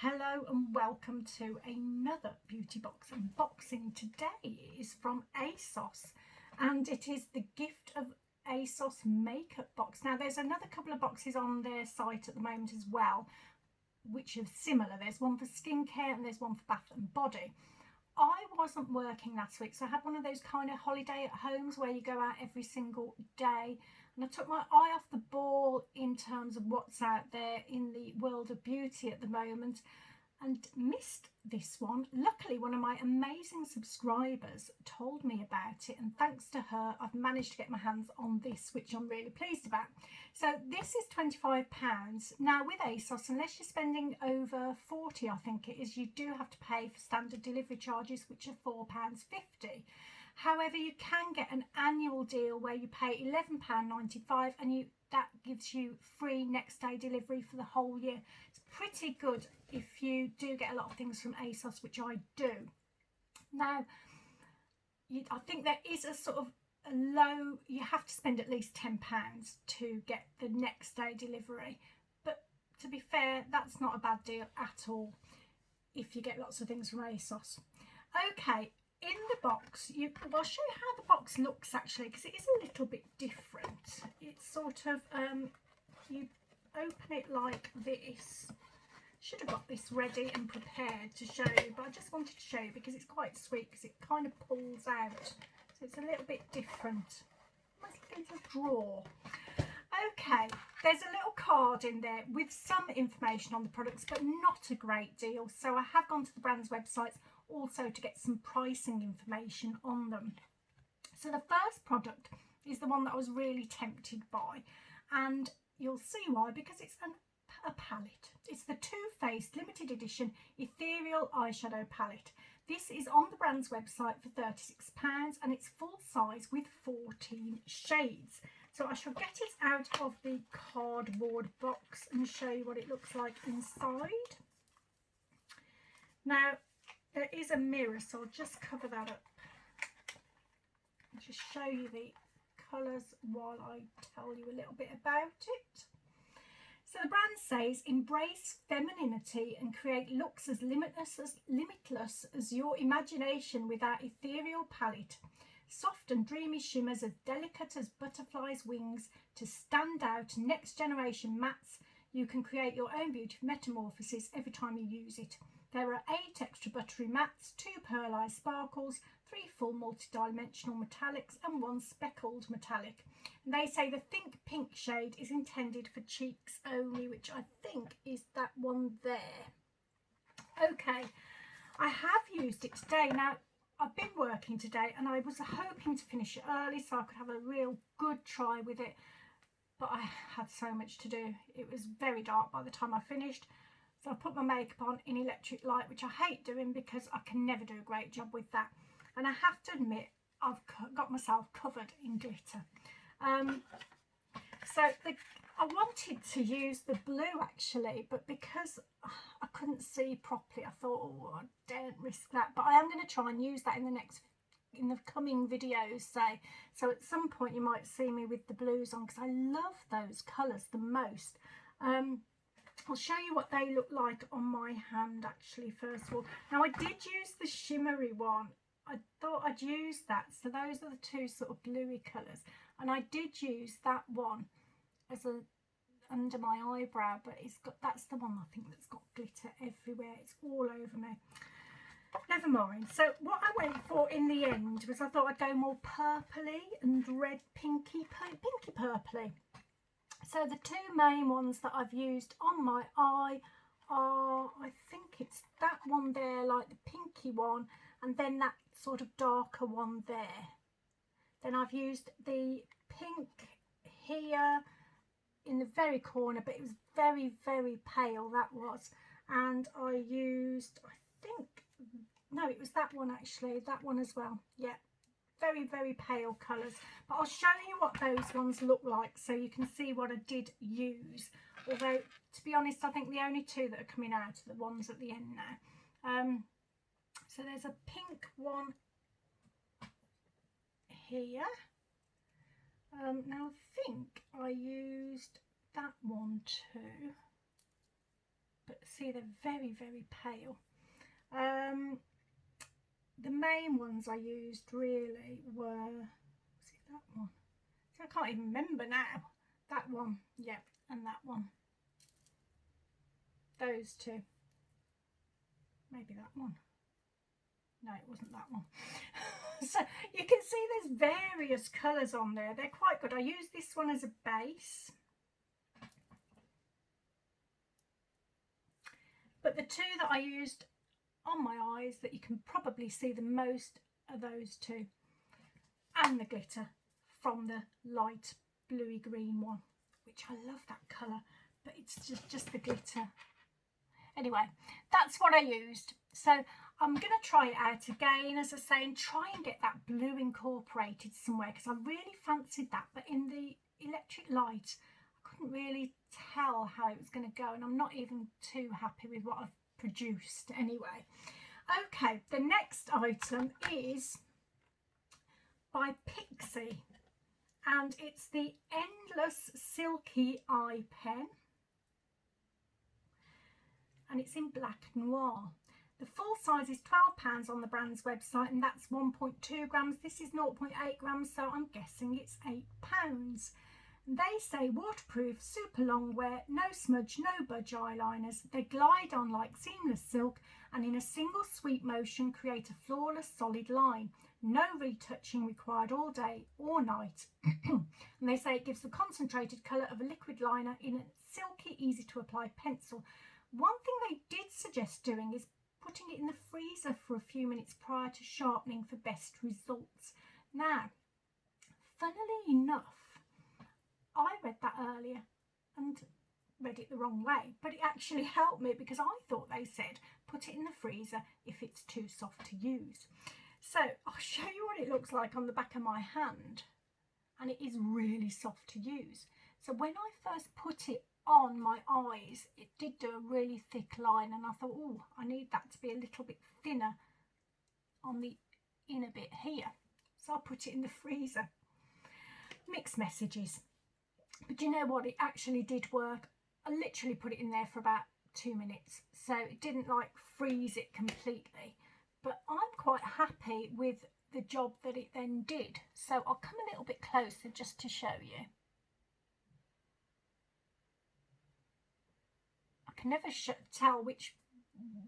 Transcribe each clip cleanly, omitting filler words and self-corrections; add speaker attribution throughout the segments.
Speaker 1: Hello and welcome to another beauty box unboxing. Today is from ASOS and it is the Gift of ASOS makeup box. Now there's another couple of boxes on their site at the moment as well which are similar. There's one for skincare and there's one for bath and body. I wasn't working last week, so I had one of those kind of holiday at homes where you go out every single day, and I took my eye off the ball in terms of what's out there in the world of beauty at the moment and missed this one. Luckily, one of my amazing subscribers told me about it, and thanks to her I've managed to get my hands on this, which I'm really pleased about. So this is £25. Now with ASOS, unless you're spending over 40, I think it is, you do have to pay for standard delivery charges, which are £4.50. However, you can get an annual deal where you pay £11.95 and that gives you free next day delivery for the whole year. It's pretty good if you do get a lot of things from ASOS, which I do. Now, I think there is a sort of a low, you have to spend at least £10 to get the next day delivery. But to be fair, that's not a bad deal at all if you get lots of things from ASOS. Okay. In the box, I'll show you how the box looks actually, because it is a little bit different. It's sort of, you open it like this. Should have got this ready and prepared to show you, but I just wanted to show you because it's quite sweet, because it kind of pulls out. So it's a little bit different. Almost like a little drawer. Okay, there's a little card in there with some information on the products, but not a great deal. So I have gone to the brand's websites also to get some pricing information on them. So the first product is the one that I was really tempted by, and you'll see why, because it's a palette. It's the Too Faced limited edition ethereal eyeshadow palette. This is on the brand's website for £36 and it's full size with 14 shades. So I shall get it out of the cardboard box and show you what it looks like inside. Now there is a mirror, so I'll just cover that up and just show you the colours while I tell you a little bit about it. So the brand says, embrace femininity and create looks as limitless as your imagination with our ethereal palette. Soft and dreamy shimmers as delicate as butterflies' wings to stand out next generation mattes. You can create your own beauty metamorphoses every time you use it. There are 8 extra buttery mattes, 2 pearlized sparkles, 3 full multi-dimensional metallics and 1 speckled metallic. And they say the Think Pink shade is intended for cheeks only, which I think is that one there. Okay, I have used it today. Now, I've been working today and I was hoping to finish it early so I could have a real good try with it, but I had so much to do. It was very dark by the time I finished. So I put my makeup on in electric light, which I hate doing because I can never do a great job with that. And I have to admit, I've got myself covered in glitter. I wanted to use the blue actually, but because I couldn't see properly, I thought, oh, I daren't risk that. But I am going to try and use that in the coming videos, say. So at some point you might see me with the blues on, because I love those colours the most. I'll show you what they look like on my hand actually first of all. Now I did use the shimmery one. I thought I'd use that. So those are the two sort of bluey colours. And I did use that one as under my eyebrow, but that's the one I think that's got glitter everywhere. It's all over me. Never mind. So what I went for in the end was I thought I'd go more purpley and red, pinky purpley. So the two main ones that I've used on my eye are, I think it's that one there, like the pinky one, and then that sort of darker one there. Then I've used the pink here in the very corner, but it was very, very pale, that was. And I used, I think, no, it was that one actually, that one as well, yeah. Very, very pale colours, but I'll show you what those ones look like so you can see what I did use. Although, to be honest, I think the only two that are coming out are the ones at the end now. So there's a pink one here. Now I think I used that one too, but see, they're very, very pale. The main ones I used really were, was it that one? I can't even remember now. That one, yeah, and that one. Those two. Maybe that one. No, it wasn't that one. So you can see there's various colours on there. They're quite good. I use this one as a base. But the two that I used on my eyes that you can probably see the most are those two. And the glitter from the light bluey green one, which I love that colour, but it's just the glitter. Anyway, that's what I used. So I'm going to try it out again, as I say, and try and get that blue incorporated somewhere, because I really fancied that, but in the electric light I couldn't really tell how it was going to go, and I'm not even too happy with what I've produced anyway. Okay, the next item is by Pixie, and it's the Endless Silky Eye Pen, and it's in Black Noir. The full size is £12 on the brand's website, and that's 1.2 grams. This is 0.8 grams, so I'm guessing it's £8. They say waterproof, super long wear, no smudge, no budge eyeliners. They glide on like seamless silk, and in a single sweep motion create a flawless solid line. No retouching required all day or night. And they say it gives the concentrated colour of a liquid liner in a silky, easy to apply pencil. One thing they did suggest doing is putting it in the freezer for a few minutes prior to sharpening for best results. Now, funnily enough, I read that earlier and read it the wrong way, but it actually helped me, because I thought they said put it in the freezer if it's too soft to use. So I'll show you what it looks like on the back of my hand, and it is really soft to use. So when I first put it on my eyes, it did do a really thick line, and I thought, oh, I need that to be a little bit thinner on the inner bit here. So I put it in the freezer. Mixed messages. But you know what, it actually did work. I literally put it in there for about 2 minutes, so it didn't like freeze it completely, but I'm quite happy with the job that it then did. So I'll come a little bit closer just to show you. I can never tell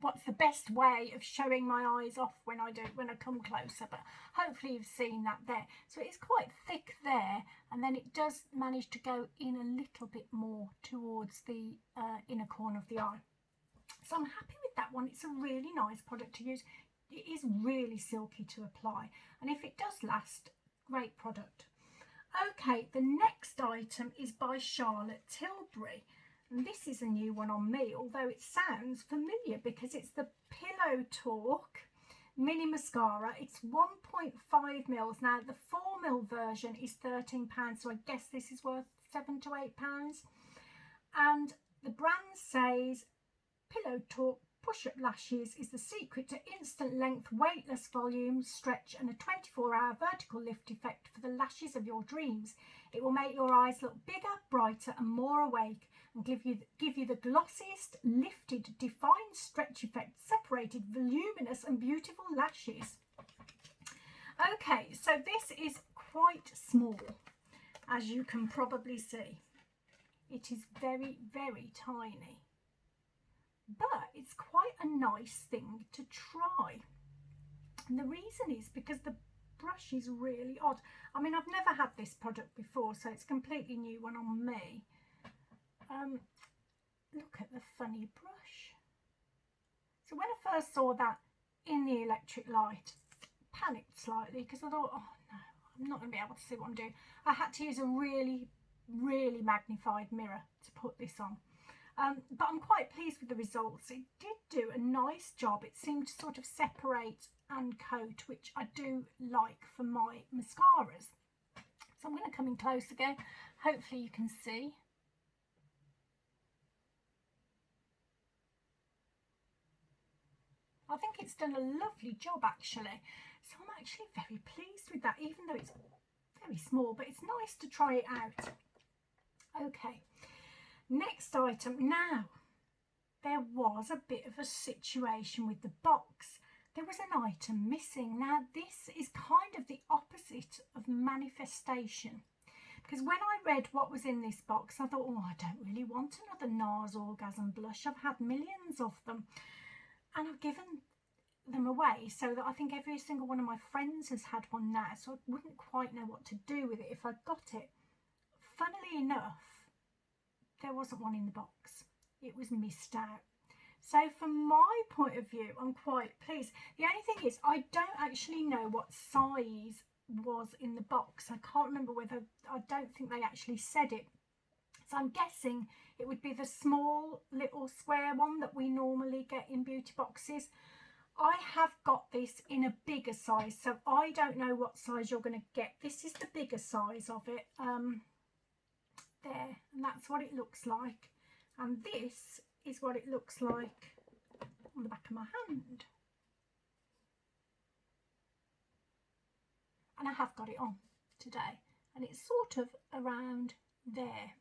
Speaker 1: what's the best way of showing my eyes off when I come closer, but hopefully you've seen that there. So it's quite thick there, and then it does manage to go in a little bit more towards the inner corner of the eye. So I'm happy with that one. It's a really nice product to use. It is really silky to apply, and if it does last, great product. Okay, the next item is by Charlotte Tilbury. And this is a new one on me, although it sounds familiar because it's the Pillow Talk Mini Mascara. It's 1.5 mils. Now, the 4 mil version is £13, so I guess this is worth £7 to £8. And the brand says Pillow Talk Push-Up Lashes is the secret to instant length, weightless volume, stretch, and a 24-hour vertical lift effect for the lashes of your dreams. It will make your eyes look bigger, brighter, and more awake, and give you the glossiest, lifted, defined stretch effect, separated, voluminous, and beautiful lashes. Okay, so this is quite small, as you can probably see. It is very, very tiny, but it's quite a nice thing to try. And the reason is because the brush is really odd. I mean, I've never had this product before, so it's a completely new one on me. Look at the funny brush. So when I first saw that in the electric light, I panicked slightly because I thought, oh no, I'm not going to be able to see what I'm doing. I had to use a really, really magnified mirror to put this on. But I'm quite pleased with the results. It did do a nice job. It seemed to sort of separate and coat, which I do like for my mascaras. So I'm going to come in close again. Hopefully you can see. I think it's done a lovely job actually. So I'm actually very pleased with that, even though it's very small, but it's nice to try it out. Okay, next item. Now, there was a bit of a situation with the box. There was an item missing. Now this is kind of the opposite of manifestation, because when I read what was in this box, I thought, oh, I don't really want another Nars Orgasm blush. I've had millions of them and I've given them away, so that I think every single one of my friends has had one now, so I wouldn't quite know what to do with it if I got it. Funnily enough, there wasn't one in the box. It was missed out. So from my point of view, I'm quite pleased. The only thing is, I don't actually know what size was in the box. I can't remember whether, I don't think they actually said it. So I'm guessing it would be the small little square one that we normally get in beauty boxes. I have got this in a bigger size, so I don't know what size you're going to get. This is the bigger size of it. There, and that's what it looks like. And this is what it looks like on the back of my hand. And I have got it on today, and it's sort of around there.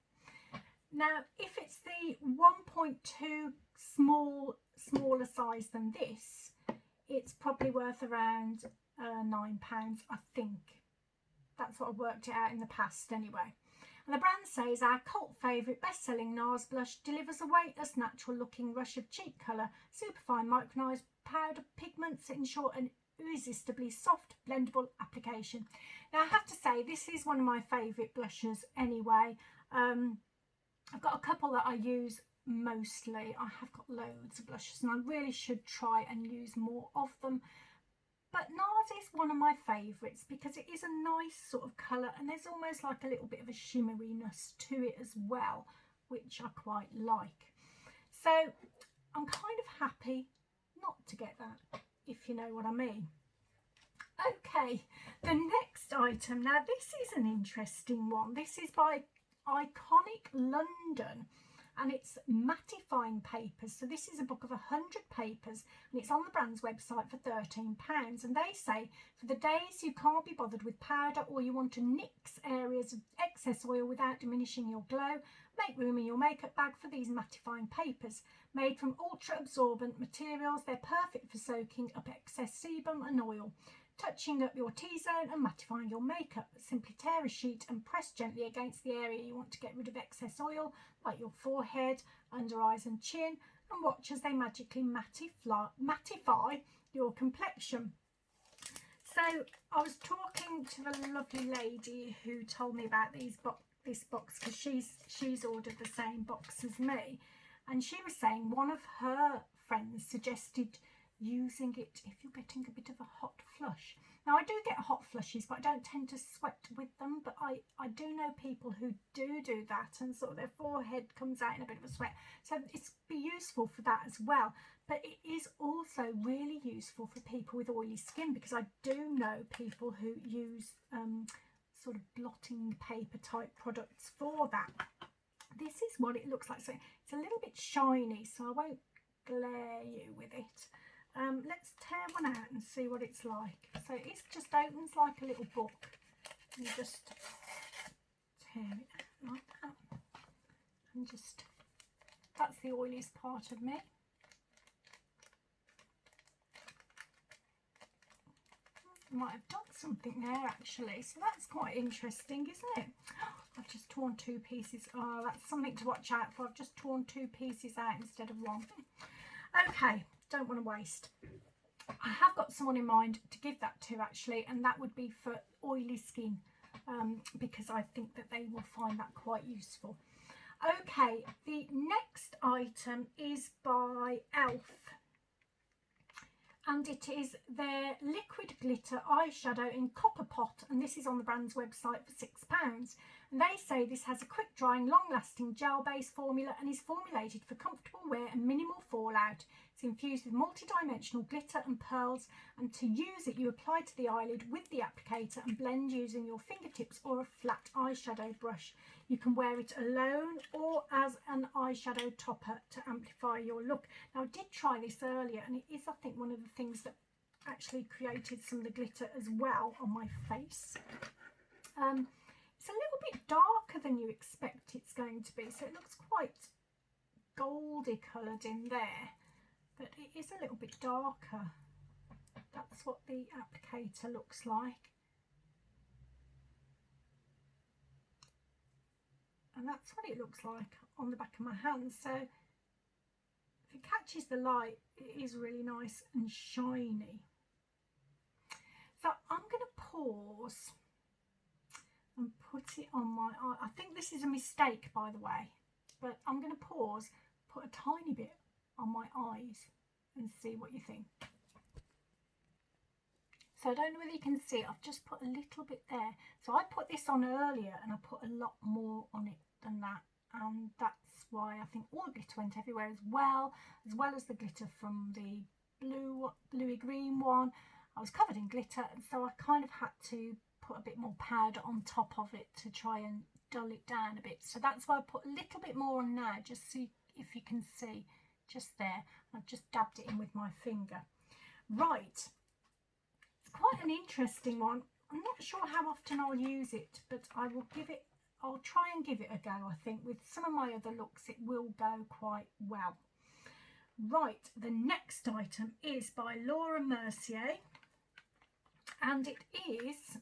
Speaker 1: Now, if it's the 1.2 smaller size than this, it's probably worth around £9, I think. That's what I worked it out in the past anyway. And the brand says, our cult favourite best-selling Nars blush delivers a weightless, natural-looking rush of cheek colour, superfine micronized powder pigments that ensure an irresistibly soft, blendable application. Now, I have to say, this is one of my favourite blushes anyway. I've got a couple that I use mostly. I have got loads of blushes and I really should try and use more of them. But Nars is one of my favourites because it is a nice sort of colour, and there's almost like a little bit of a shimmeriness to it as well, which I quite like. So I'm kind of happy not to get that, if you know what I mean. Okay, the next item. Now this is an interesting one. This is by Iconic London, and it's mattifying papers. So this is a book of 100 papers, and it's on the brand's website for £13. And they say, for the days you can't be bothered with powder, or you want to nix areas of excess oil without diminishing your glow, make room in your makeup bag for these mattifying papers. Made from ultra absorbent materials, they're perfect for soaking up excess sebum and oil, touching up your T-zone and mattifying your makeup. Simply tear a sheet and press gently against the area you want to get rid of excess oil, like your forehead, under eyes and chin, and watch as they magically mattify your complexion. So I was talking to the lovely lady who told me about this box, because she's ordered the same box as me, and she was saying one of her friends suggested using it if you're getting a bit of a hot flush. Now I do get hot flushes, but I don't tend to sweat with them, but I do know people who do that, and sort of their forehead comes out in a bit of a sweat, so it's be useful for that as well. But it is also really useful for people with oily skin, because I do know people who use sort of blotting paper type products for that. This is what it looks like. So it's a little bit shiny, so I won't glare you with it. Let's tear one out and see what it's like. So it just opens like a little book. You just tear it out like that. And just, that's the oiliest part of me. Might have done something there actually, so that's quite interesting, isn't it? I've just torn two pieces. Oh, that's something to watch out for. I've just torn two pieces out instead of one. Okay, don't want to waste. I have got someone in mind to give that to actually, and that would be for oily skin, because I think that they will find that quite useful. Okay, the next item is by Elf, and it is their liquid glitter eyeshadow in Copper Pot, and this is on the brand's website for £6. And they say this has a quick drying, long lasting gel based formula and is formulated for comfortable wear and minimal fallout. It's infused with multi-dimensional glitter and pearls, and to use it you apply to the eyelid with the applicator and blend using your fingertips or a flat eyeshadow brush. You can wear it alone or as an eyeshadow topper to amplify your look. Now I did try this earlier, and it is, I think, one of the things that actually created some of the glitter as well on my face. It's a little bit darker than you expect it's going to be, so it looks quite goldy coloured in there, but it is a little bit darker. That's what the applicator looks like. And that's what it looks like on the back of my hand. So if it catches the light, it is really nice and shiny. So I'm going to pause and put it on my eye. I think this is a mistake, by the way, but I'm going to pause, put a tiny bit on my eyes and see what you think. So I don't know whether you can see it, I've just put a little bit there. So I put this on earlier and I put a lot more on it than that. And that's why I think all the glitter went everywhere as well as the glitter from the bluey green one. I was covered in glitter, and so I kind of had to put a bit more powder on top of it to try and dull it down a bit. So that's why I put a little bit more on now, just so if you can see, just there. I've just dabbed it in with my finger. Right. Quite an interesting one. I'm not sure how often I'll use it, but I'll try and give it a go. I think with some of my other looks it will go quite well. Right, the next item is by Laura Mercier, and it is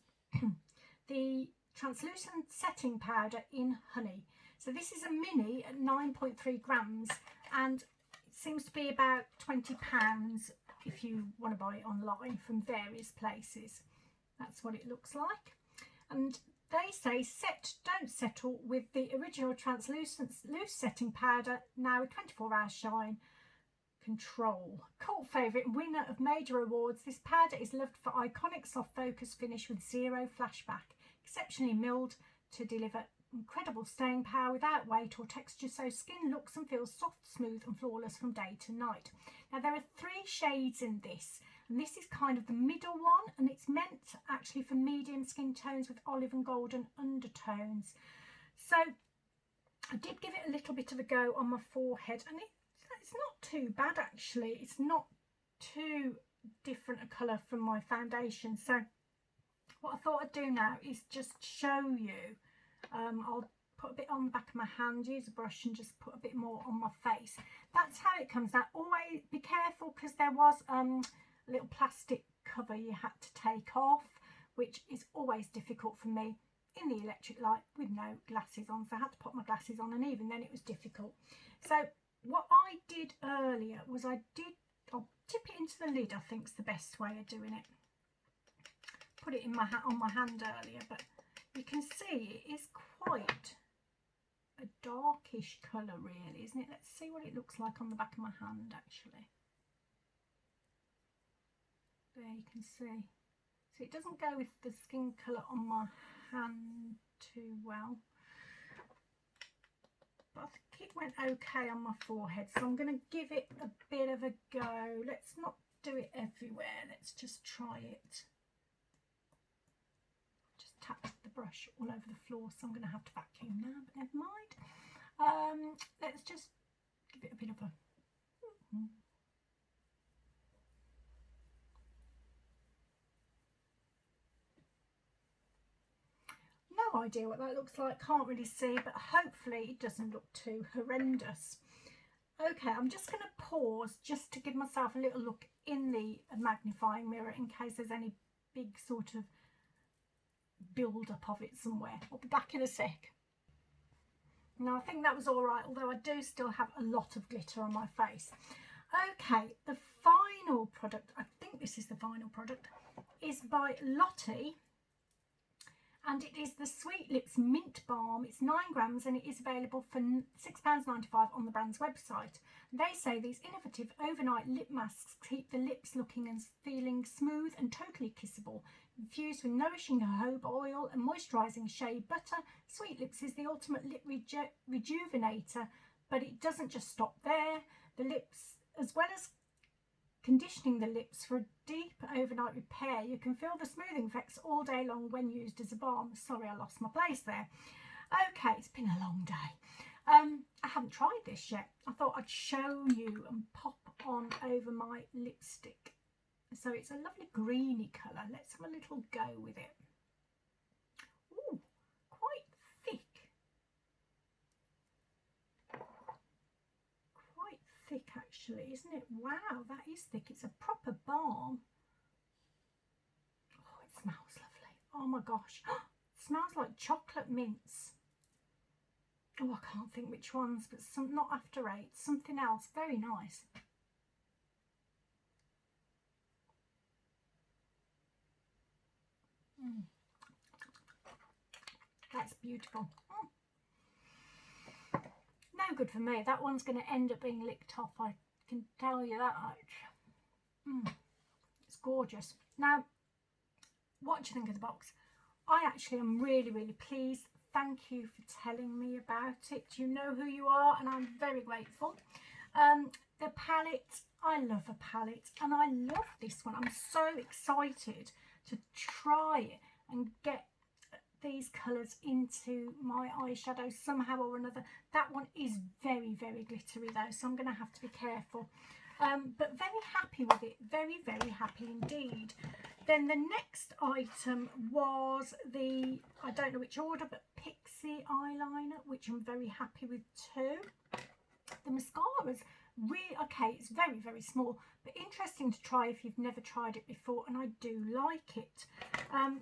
Speaker 1: the translucent setting powder in honey. So this is a mini at 9.3 grams, and it seems to be about £20 if you want to buy it online from various places. That's what it looks like. And they say don't settle with the original translucent loose setting powder, now with 24-hour shine control. Cult favourite and winner of major awards, this powder is loved for iconic soft focus finish with zero flashback, exceptionally milled to deliver incredible staying power without weight or texture, so skin looks and feels soft, smooth and flawless from day to night. Now there are 3 shades in this, and this is kind of the middle one, and it's meant actually for medium skin tones with olive and golden undertones. So I did give it a little bit of a go on my forehead, and it's not too bad actually. It's not too different a colour from my foundation. So what I thought I'd do now is just show you. I'll put a bit on the back of my hand, use a brush and just put a bit more on my face. That's how it comes out. Always be careful, because there was a little plastic cover you had to take off, which is always difficult for me in the electric light with no glasses on. So I had to put my glasses on, and even then it was difficult. So what I did earlier was I'll dip it into the lid, I think is the best way of doing it. Put it in on my hand earlier, but you can see it is quite a darkish colour really, isn't it? Let's see what it looks like on the back of my hand actually. There you can see. So it doesn't go with the skin colour on my hand too well, but I think it went okay on my forehead, so I'm going to give it a bit of a go. Let's not do it everywhere, let's just try it. Just tapped the brush all over the floor, so I'm going to have to vacuum now, but never mind. Let's just give it a bit of a no idea what that looks like, can't really see, but hopefully it doesn't look too horrendous. Okay, I'm just going to pause just to give myself a little look in the magnifying mirror in case there's any big sort of build up of it somewhere. I'll be back in a sec. Now I think that was all right, although I do still have a lot of glitter on my face. Okay, the final product, I think this is the final product, is by Lottie, and it is the Sweet Lips Mint Balm. It's 9 grams and it is available for £6.95 on the brand's website. They say these innovative overnight lip masks keep the lips looking and feeling smooth and totally kissable. Infused with nourishing jojoba oil and moisturising shea butter, Sweet Lips is the ultimate lip rejuvenator, but it doesn't just stop there. The lips, as well as conditioning the lips for a deep overnight repair, you can feel the smoothing effects all day long when used as a balm. Sorry, I lost my place there. Okay, it's been a long day. I haven't tried this yet. I thought I'd show you and pop on over my lipstick. So it's a lovely greeny colour. Let's have a little go with it. Ooh, quite thick. thick actually, isn't it? Wow, that is thick. It's a proper balm. Oh, it smells lovely. Oh my gosh. It smells like chocolate mints. Oh, I can't think which ones, but some, not After Eight, something else. Very nice. That's beautiful. No good for me. That one's going to end up being licked off, I can tell you that much. It's gorgeous. Now, what do you think of the box? I actually am really, really pleased. Thank you for telling me about it. You know who you are, and I'm very grateful. The palette, I love a palette, and I love this one. I'm so excited to try it and get these colours into my eyeshadow somehow or another. That one is very, very glittery though, so I'm going to have to be careful. But very happy with it, very, very happy indeed. Then the next item was the, I don't know which order, but Pixie eyeliner, which I'm very happy with too. The mascaras, really, okay, it's very, very small, but interesting to try if you've never tried it before, and I do like it.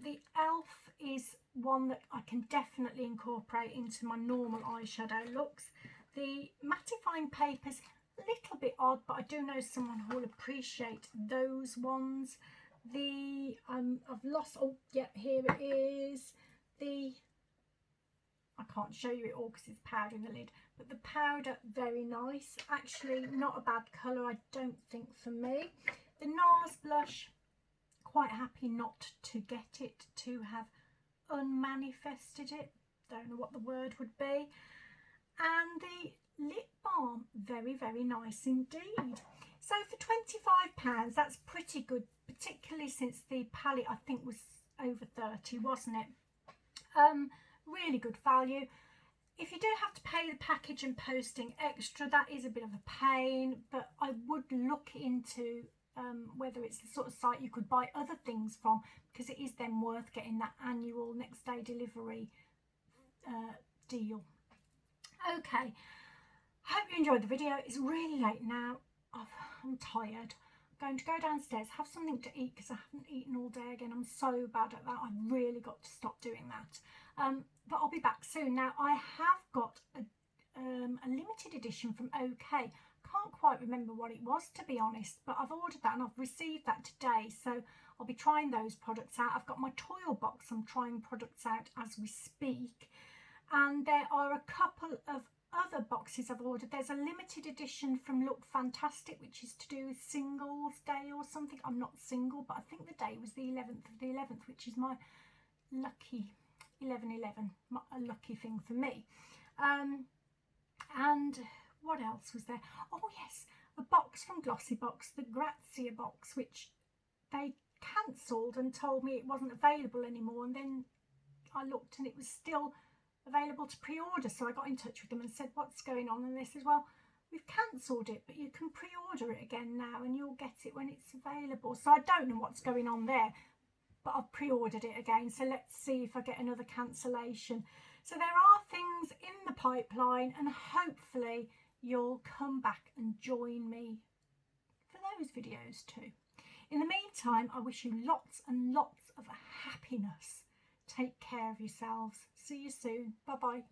Speaker 1: The e.l.f. is one that I can definitely incorporate into my normal eyeshadow looks. The mattifying papers, a little bit odd, but I do know someone who will appreciate those ones. The I've lost, oh yeah, here it is. The, I can't show you it all because it's powder in the lid, but the powder, very nice. Actually, not a bad colour, I don't think, for me. The Nars blush, quite happy not to get it, to have unmanifested it. Don't know what the word would be. And the lip balm, very, very nice indeed. So for £25, that's pretty good, particularly since the palette I think was over 30, wasn't it? Really good value. If you do have to pay the package and posting extra, that is a bit of a pain, but I would look into whether it's the sort of site you could buy other things from, because it is then worth getting that annual next day delivery deal. Okay, hope you enjoyed the video. It's really late now. I'm tired. I'm going to go downstairs, have something to eat because I haven't eaten all day again. I'm so bad at that. I've really got to stop doing that. But I'll be back soon. Now, I have got a limited edition from OK. Can't quite remember what it was, to be honest, but I've ordered that and I've received that today. So I'll be trying those products out. I've got my toil box. I'm trying products out as we speak. And there are a couple of other boxes I've ordered. There's a limited edition from Look Fantastic, which is to do with Singles Day or something. I'm not single, but I think the day was the 11th of the 11th, which is my lucky 11/11, a lucky thing for me. And what else was there? Oh yes, a box from Glossybox, the Grazia box, which they cancelled and told me it wasn't available anymore, and then I looked and it was still available to pre-order. So I got in touch with them and said, what's going on? And they said, well, we've cancelled it, but you can pre-order it again now and you'll get it when it's available. So I don't know what's going on there, but I've pre-ordered it again. So let's see if I get another cancellation. So there are things in the pipeline, and hopefully you'll come back and join me for those videos too. In the meantime, I wish you lots and lots of happiness. Take care of yourselves. See you soon. Bye bye.